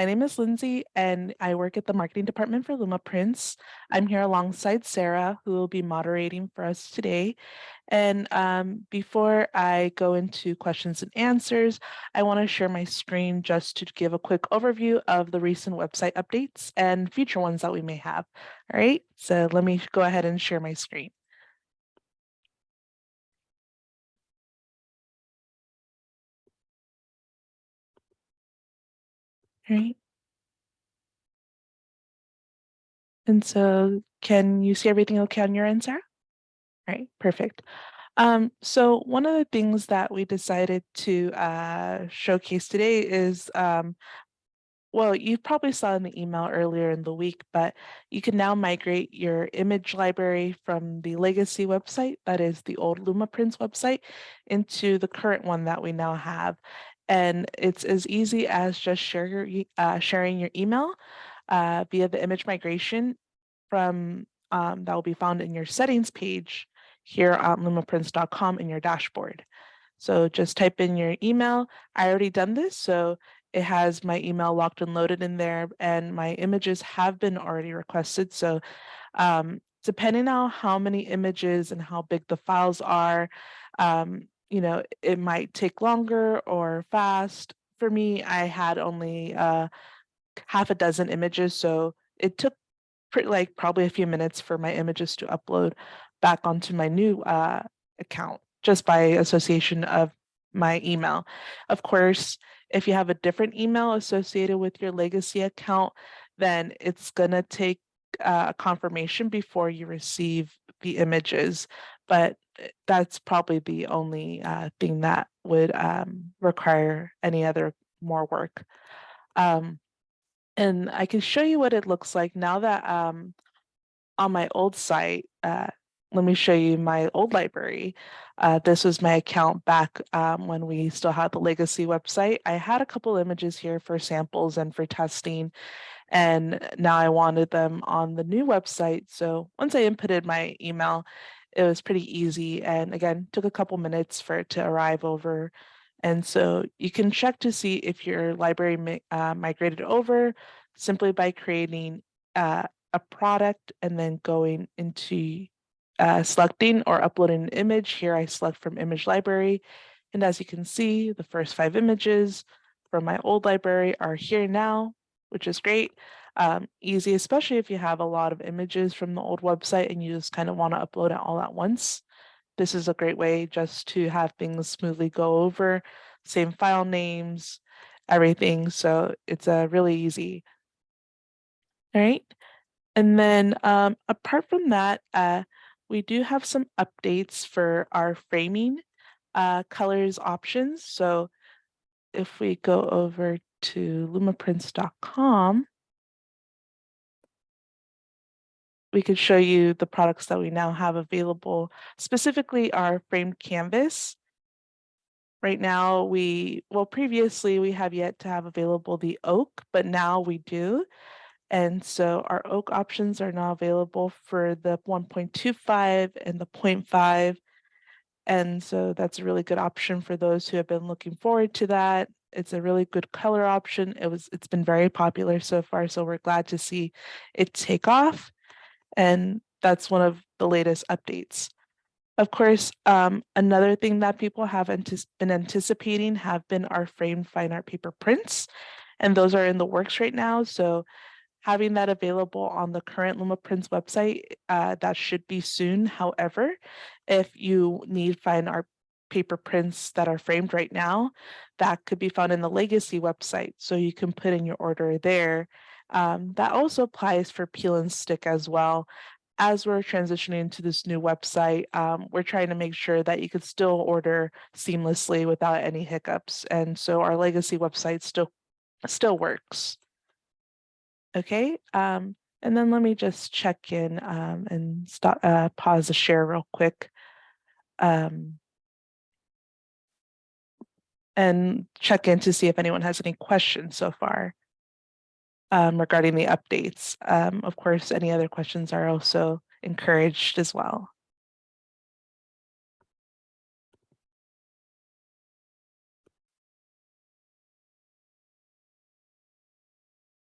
My name is Lindsay, and I work at the marketing department for Lumaprints. I'm here alongside Sarah, who will be moderating for us today. And before I go into questions and answers, I want to share my screen just to give a quick overview of the recent website updates and future ones that we may have. All right, so let me go ahead and share my screen. All right. And so can you see everything okay on your end, Sarah? All right, perfect. So one of the things that we decided to showcase today is, well, you probably saw in the email earlier in the week, but you can now migrate your image library from the legacy website, that is the old Lumaprints website, into the current one that we now have. And it's as easy as just sharing your email via the image migration from that will be found in your settings page here on lumaprints.com in your dashboard. So just type in your email. I already done this, so it has my email locked and loaded in there, and my images have been already requested. So depending on how many images and how big the files are, it might take longer or fast. For me, I had only half a dozen images, so it took probably a few minutes for my images to upload back onto my new account just by association of my email. Of course, if you have a different email associated with your legacy account, then it's gonna take a confirmation before you receive the images. But that's probably the only thing that would require any other more work. Um, and I can show you what it looks like now that on my old site, let me show you my old library. This was my account back when we still had the legacy website. I had a couple images here for samples and for testing, and now I wanted them on the new website. So once I inputted my email, it was pretty easy. And again, took a couple minutes for it to arrive over. And so you can check to see if your library migrated over simply by creating a product and then going into selecting or uploading an image. Here I select from image library. And as you can see, the first 5 images from my old library are here now, which is great. Easy, especially if you have a lot of images from the old website and you just kind of want to upload it all at once. This is a great way just to have things smoothly go over, same file names, everything. So it's really easy. All right. And then apart from that, we do have some updates for our framing colors options. So if we go over to lumaprints.com, we could show you the products that we now have available, specifically our framed canvas. Right now, previously we have yet to have available the oak, but now we do. And so our oak options are now available for the 1.25 and the 0.5. And so that's a really good option for those who have been looking forward to that. It's a really good color option. It's been very popular so far, so we're glad to see it take off. And that's one of the latest updates. Of course, another thing that people have been anticipating have been our framed fine art paper prints, and those are in the works right now. So having that available on the current Lumaprints website, that should be soon. However, if you need fine art paper prints that are framed right now, that could be found in the legacy website. So you can put in your order there. That also applies for peel and stick as well. As we're transitioning to this new website, we're trying to make sure that you could still order seamlessly without any hiccups. And so our legacy website still works. Okay, and then let me just check in and pause the share real quick um, and check in to see if anyone has any questions so far regarding the updates. Of course, any other questions are also encouraged as well.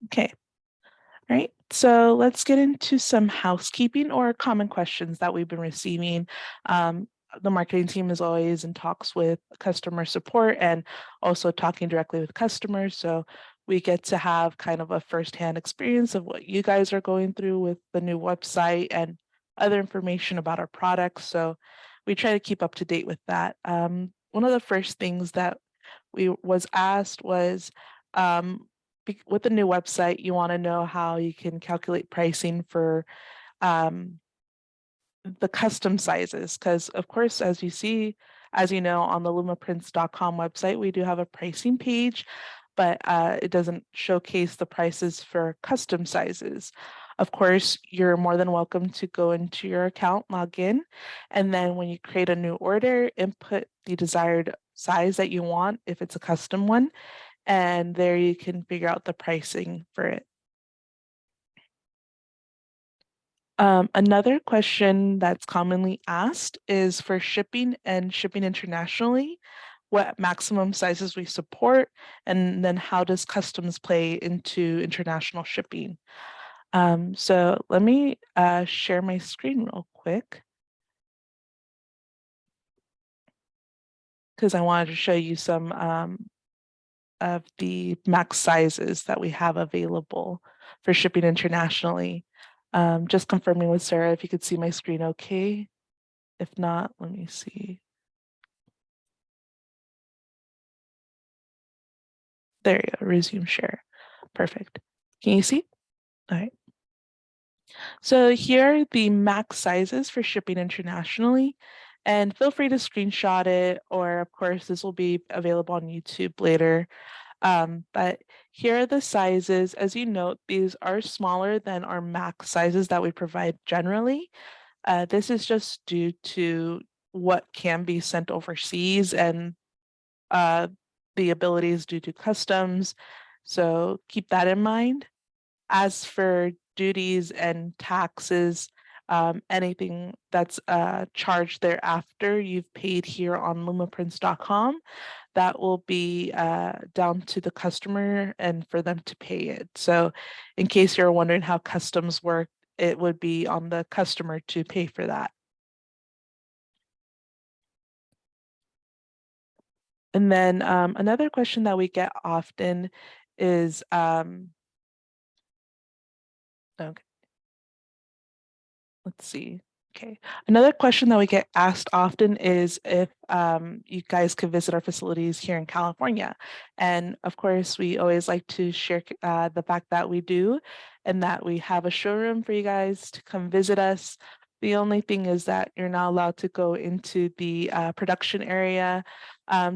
Okay. All right, so let's get into some housekeeping or common questions that we've been receiving. The marketing team is always in talks with customer support and also talking directly with customers. So we get to have kind of a firsthand experience of what you guys are going through with the new website and other information about our products. So we try to keep up to date with that. One of the first things that we was asked was, um, with the new website, you want to know how you can calculate pricing for um, the custom sizes. Because, of course, as you see, as you know, on the lumaprints.com website, we do have a pricing page, but it doesn't showcase the prices for custom sizes. Of course, you're more than welcome to go into your account, log in, and then when you create a new order, input the desired size that you want if it's a custom one, and there you can figure out the pricing for it. Another question that's commonly asked is for shipping and shipping internationally, what maximum sizes we support, and then how does customs play into international shipping? So let me share my screen real quick because I wanted to show you some of the max sizes that we have available for shipping internationally. Just confirming with Sarah if you could see my screen okay. If not, let me see. There you go, resume share. Perfect. Can you see? All right. So here are the max sizes for shipping internationally. And feel free to screenshot it, or of course, this will be available on YouTube later. But here are the sizes. As you note, these are smaller than our max sizes that we provide generally. This is just due to what can be sent overseas and uh, the abilities due to customs. So keep that in mind. As for duties and taxes, anything that's charged thereafter, you've paid here on lumaprints.com, that will be down to the customer and for them to pay it. So in case you're wondering how customs work, it would be on the customer to pay for that. And then another question that we get often is, okay, let's see. Okay. Another question that we get asked often is if you guys could visit our facilities here in California. And of course, we always like to share the fact that we do and that we have a showroom for you guys to come visit us. The only thing is that you're not allowed to go into the production area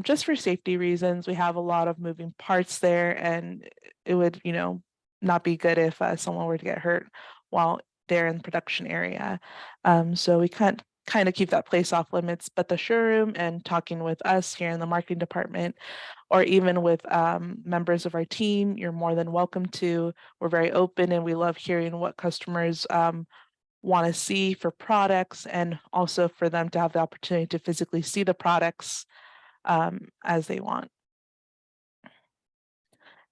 just for safety reasons. We have a lot of moving parts there, and it would, not be good if someone were to get hurt while they're in the production area. So we can't kind of keep that place off limits, but the showroom and talking with us here in the marketing department, or even with members of our team, you're more than welcome to. We're very open and we love hearing what customers want to see for products, and also for them to have the opportunity to physically see the products as they want.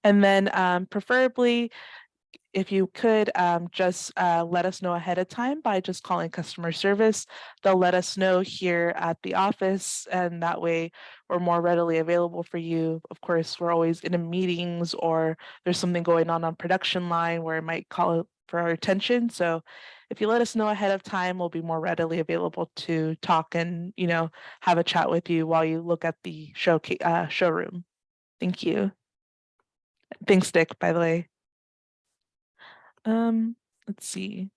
And then preferably, if you could just let us know ahead of time by just calling customer service. They'll let us know here at the office, and that way we're more readily available for you. Of course, we're always in meetings, or there's something going on production line where it might call for our attention. So if you let us know ahead of time, we'll be more readily available to talk and, have a chat with you while you look at the showroom. Thank you. Thanks, Dick, by the way. Let's see.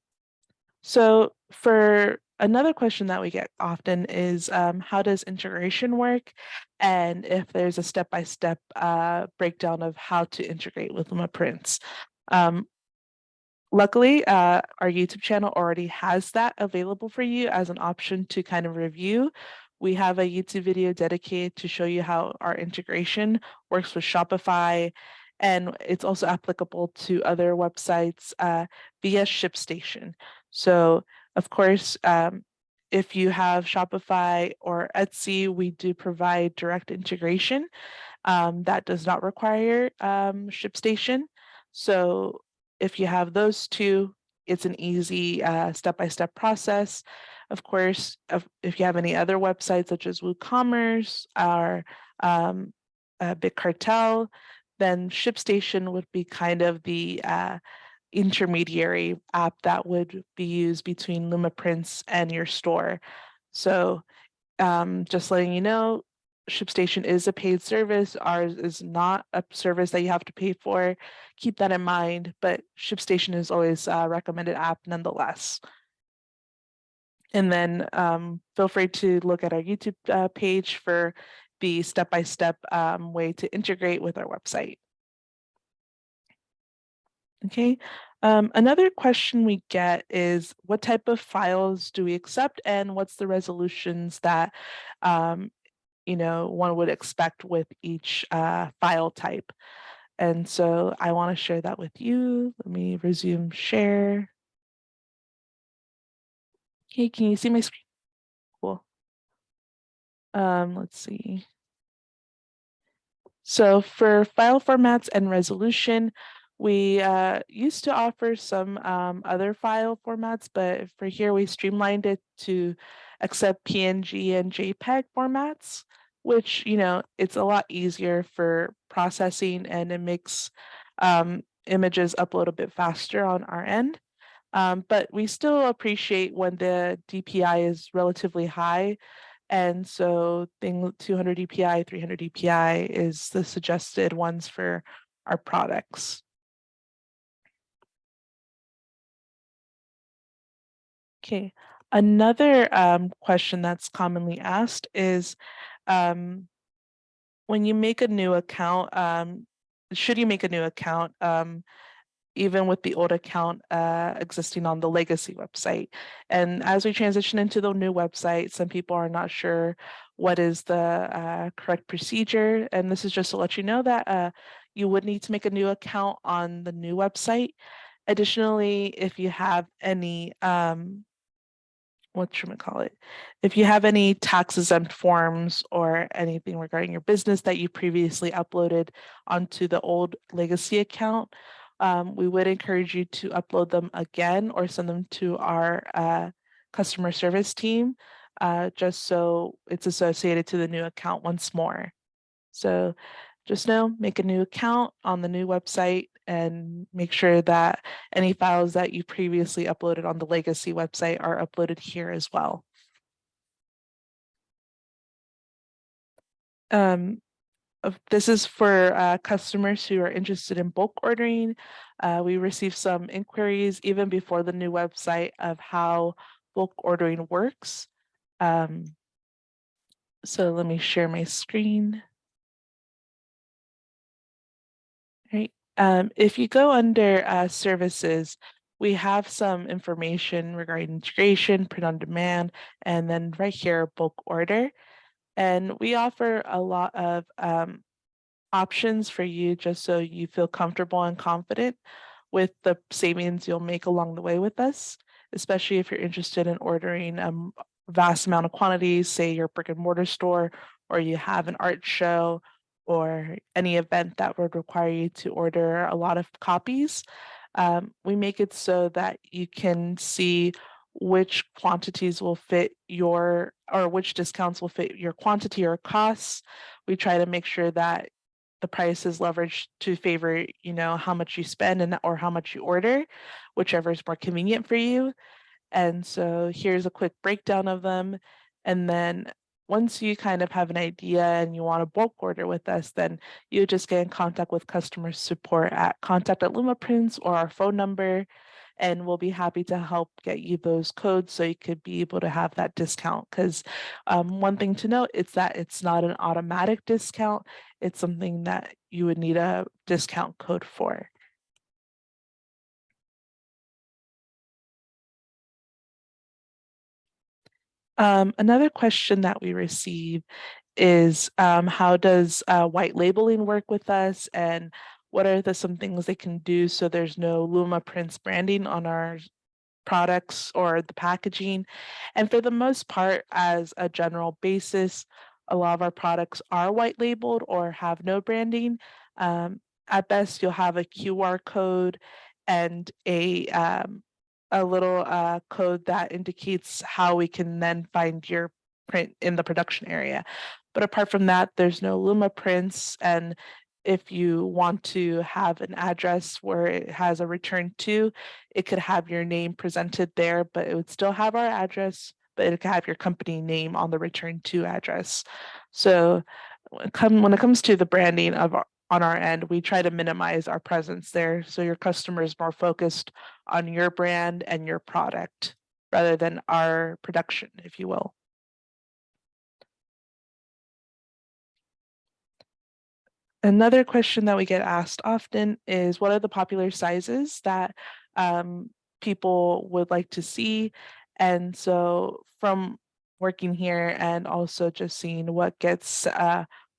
So for another question that we get often is how does integration work? And if there's a step-by-step breakdown of how to integrate with Lumaprints. Um, Luckily, our YouTube channel already has that available for you as an option to kind of review. We have a YouTube video dedicated to show you how our integration works with Shopify, and it's also applicable to other websites via ShipStation. So, of course, if you have Shopify or Etsy, we do provide direct integration that does not require ShipStation. So if you have those two, it's an easy step-by-step process. Of course, if you have any other websites such as WooCommerce or um, Big Cartel, then ShipStation would be kind of the intermediary app that would be used between Lumaprints and your store. So just letting you know, ShipStation is a paid service. Ours is not a service that you have to pay for. Keep that in mind, but ShipStation is always a recommended app nonetheless. And then feel free to look at our YouTube page for the step-by-step way to integrate with our website. Okay. Another question we get is what type of files do we accept and what's the resolutions that one would expect with each file type. And so I want to share that with you. Let me resume share. Okay, can you see my screen? Cool. Let's see. So for file formats and resolution, we used to offer some other file formats, but for here we streamlined it to accept PNG and JPEG formats, which, it's a lot easier for processing and it makes images upload a bit faster on our end. But we still appreciate when the DPI is relatively high, and so 200 DPI, 300 DPI is the suggested ones for our products. Okay, another question that's commonly asked is when you make a new account, should you make a new account even with the old account existing on the legacy website? And as we transition into the new website, some people are not sure what is the correct procedure. And this is just to let you know that you would need to make a new account on the new website. Additionally, if you have any whatchamacallit, if you have any tax exempt forms or anything regarding your business that you previously uploaded onto the old legacy account, we would encourage you to upload them again or send them to our customer service team, just so it's associated to the new account once more. So just know, make a new account on the new website and make sure that any files that you previously uploaded on the legacy website are uploaded here as well. This is for customers who are interested in bulk ordering. We received some inquiries even before the new website of how bulk ordering works. So let me share my screen. Right. If you go under services, we have some information regarding integration, print on demand, and then right here, bulk order. And we offer a lot of options for you just so you feel comfortable and confident with the savings you'll make along the way with us, especially if you're interested in ordering a vast amount of quantities, say your brick and mortar store, or you have an art show or any event that would require you to order a lot of copies. We make it so that you can see which quantities will fit your, or which discounts will fit your quantity or costs. We try to make sure that the price is leveraged to favor, how much you spend and or how much you order, whichever is more convenient for you. And so here's a quick breakdown of them. And then once you kind of have an idea and you want to bulk order with us, then you just get in contact with customer support at contact@Lumaprints or our phone number, and we'll be happy to help get you those codes so you could be able to have that discount. Because one thing to note is that it's not an automatic discount. It's something that you would need a discount code for. Another question that we receive is how does white labeling work with us, and what are some things they can do so there's no Lumaprints branding on our products or the packaging? And for the most part, as a general basis, a lot of our products are white labeled or have no branding. at best, you'll have a QR code and a little code that indicates how we can then find your print in the production area. But apart from that, there's no Lumaprints. And if you want to have an address where it has a return to, it could have your name presented there, but it would still have our address, but it could have your company name on the return to address. So when it comes to the branding of on our end, we try to minimize our presence there so your customer is more focused on your brand and your product rather than our production, if you will. Another question that we get asked often is what are the popular sizes that people would like to see? And so from working here and also just seeing what gets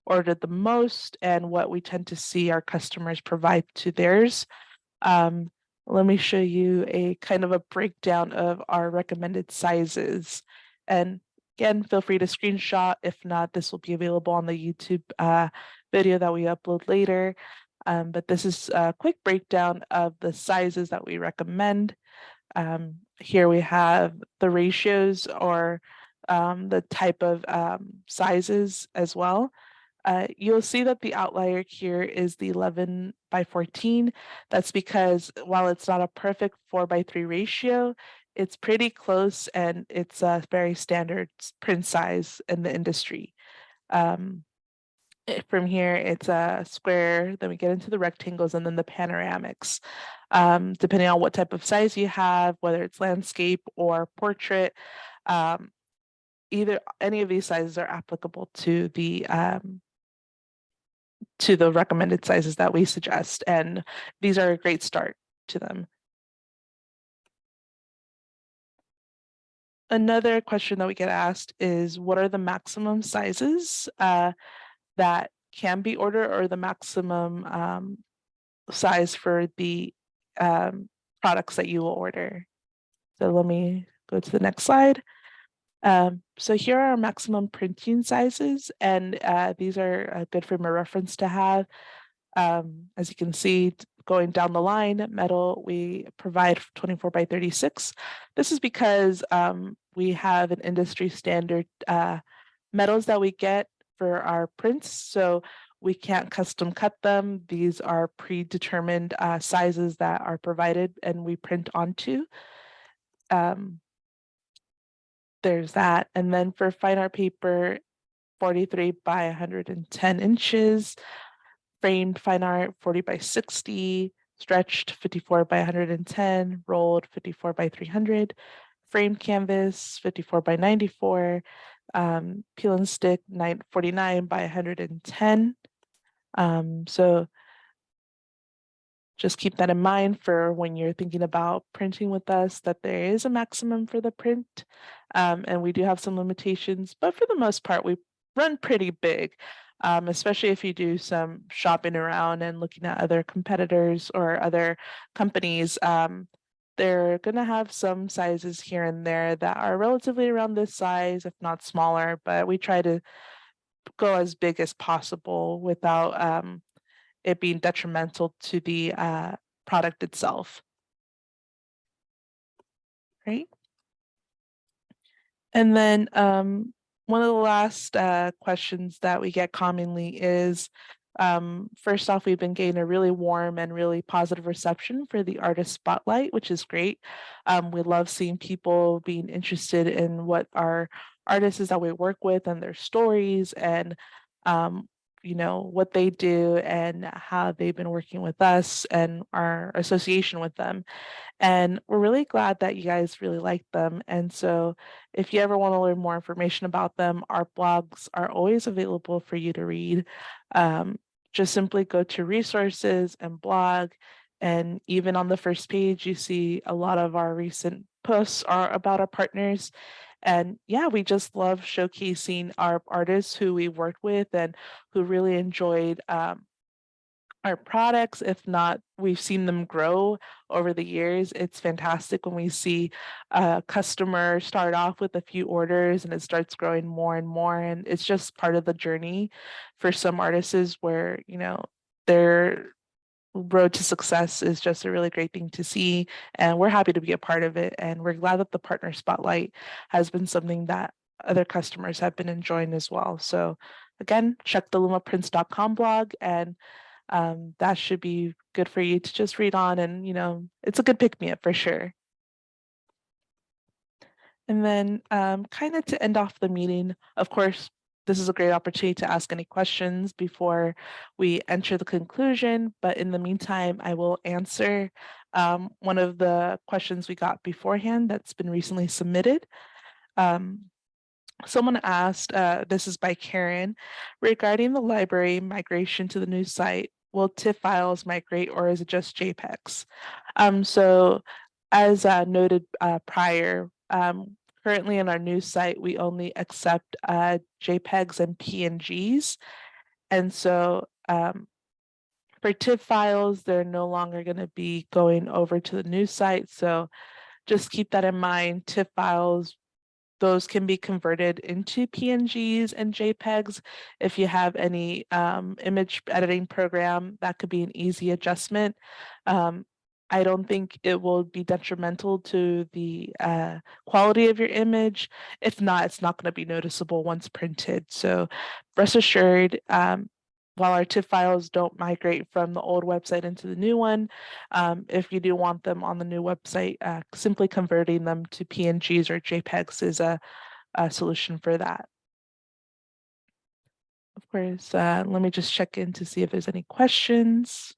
ordered the most and what we tend to see our customers provide to theirs, um, let me show you a kind of a breakdown of our recommended sizes. And again, feel free to screenshot. If not, this will be available on the YouTube video that we upload later. But this is a quick breakdown of the sizes that we recommend. Here we have the ratios or the type of sizes as well. You'll see that the outlier here is the 11 by 14. That's because while it's not a perfect 4:3 ratio, it's pretty close and it's a very standard print size in the industry. From here, it's a square, then we get into the rectangles and then the panoramics. Depending on what type of size you have, whether it's landscape or portrait, any of these sizes are applicable to the recommended sizes that we suggest, and these are a great start to them. Another question that we get asked is what are the maximum sizes that can be ordered or the maximum size for the products that you will order. So let me go to the next slide. So here are our maximum printing sizes, and these are a good frame of reference to have. As you can see, going down the line, metal, we provide 24 by 36. This is because we have an industry standard metals that we get for our prints, so we can't custom cut them. These are predetermined sizes that are provided and we print onto. There's that. And then for fine art paper, 43 by 110 inches, framed fine art 40 by 60, stretched 54 by 110, rolled 54 by 300, framed canvas 54 by 94, peel and stick 49 by 110. So just keep that in mind for when you're thinking about printing with us, that there is a maximum for the print. And we do have some limitations, but for the most part, we run pretty big, especially if you do some shopping around and looking at other competitors or other companies. They're going to have some sizes here and there that are relatively around this size, if not smaller, but we try to go as big as possible without it being detrimental to the product itself. Right. And then one of the last questions that we get commonly is, first off, we've been getting a really warm and really positive reception for the artist spotlight, which is great. We love seeing people being interested in what our artists is that we work with and their stories and you know, what they do and how they've been working with us and our association with them. And we're really glad that you guys really like them. And so if you ever want to learn more information about them, our blogs are always available for you to read. Just simply go to resources and blog. And even on the first page, you see a lot of our recent posts are about our partners. And yeah, we just love showcasing our artists who we worked with and who really enjoyed our products. If not, we've seen them grow over the years. It's fantastic when we see a customer start off with a few orders and it starts growing more and more. And it's just part of the journey for some artists where, you know, they're road to success is just a really great thing to see, and we're happy to be a part of it. And we're glad that the partner spotlight has been something that other customers have been enjoying as well. So again, check the lumaprints.com blog, and that should be good for you to just read on, and it's a good pick me up for sure. And then kind of to end off the meeting, of course, this is a great opportunity to ask any questions before we enter the conclusion. But in the meantime, I will answer one of the questions we got beforehand that's been recently submitted. Someone asked, this is by Karen, regarding the library migration to the new site, will TIFF files migrate or is it just JPEGs? So as noted prior, currently in our new site, we only accept JPEGs and PNGs. And so for TIFF files, they're no longer going to be going over to the new site. So just keep that in mind. TIFF files, those can be converted into PNGs and JPEGs. If you have any image editing program, that could be an easy adjustment. I don't think it will be detrimental to the quality of your image. If not, it's not going to be noticeable once printed. So rest assured, while our TIFF files don't migrate from the old website into the new one, if you do want them on the new website, simply converting them to PNGs or JPEGs is a solution for that. Of course, let me just check in to see if there's any questions.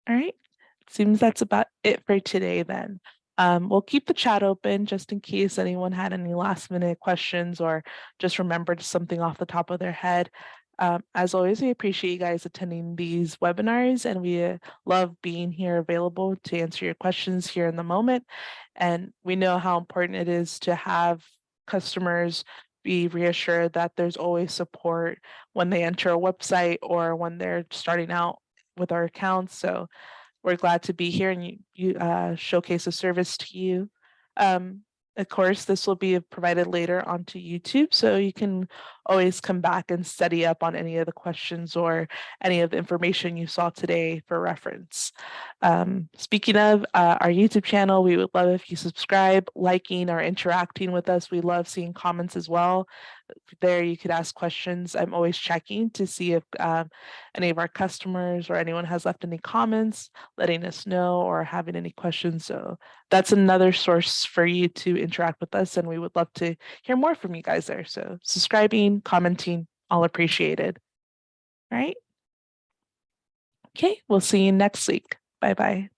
All right, seems that's about it for today then. We'll keep the chat open just in case anyone had any last minute questions or just remembered something off the top of their head. As always, we appreciate you guys attending these webinars, and we love being here available to answer your questions here in the moment. And we know how important it is to have customers be reassured that there's always support when they enter a website or when they're starting out with our accounts. So we're glad to be here and you showcase a service to you. Of course, this will be provided later onto YouTube, so you can always come back and study up on any of the questions or any of the information you saw today for reference. Speaking of our YouTube channel, we would love if you subscribe, liking, or interacting with us. We love seeing comments as well. There you could ask questions. I'm always checking to see if any of our customers or anyone has left any comments, letting us know, or having any questions. So that's another source for you to interact with us, and we would love to hear more from you guys there. So subscribing, commenting, all appreciated. All right. Okay, we'll see you next week. Bye-bye.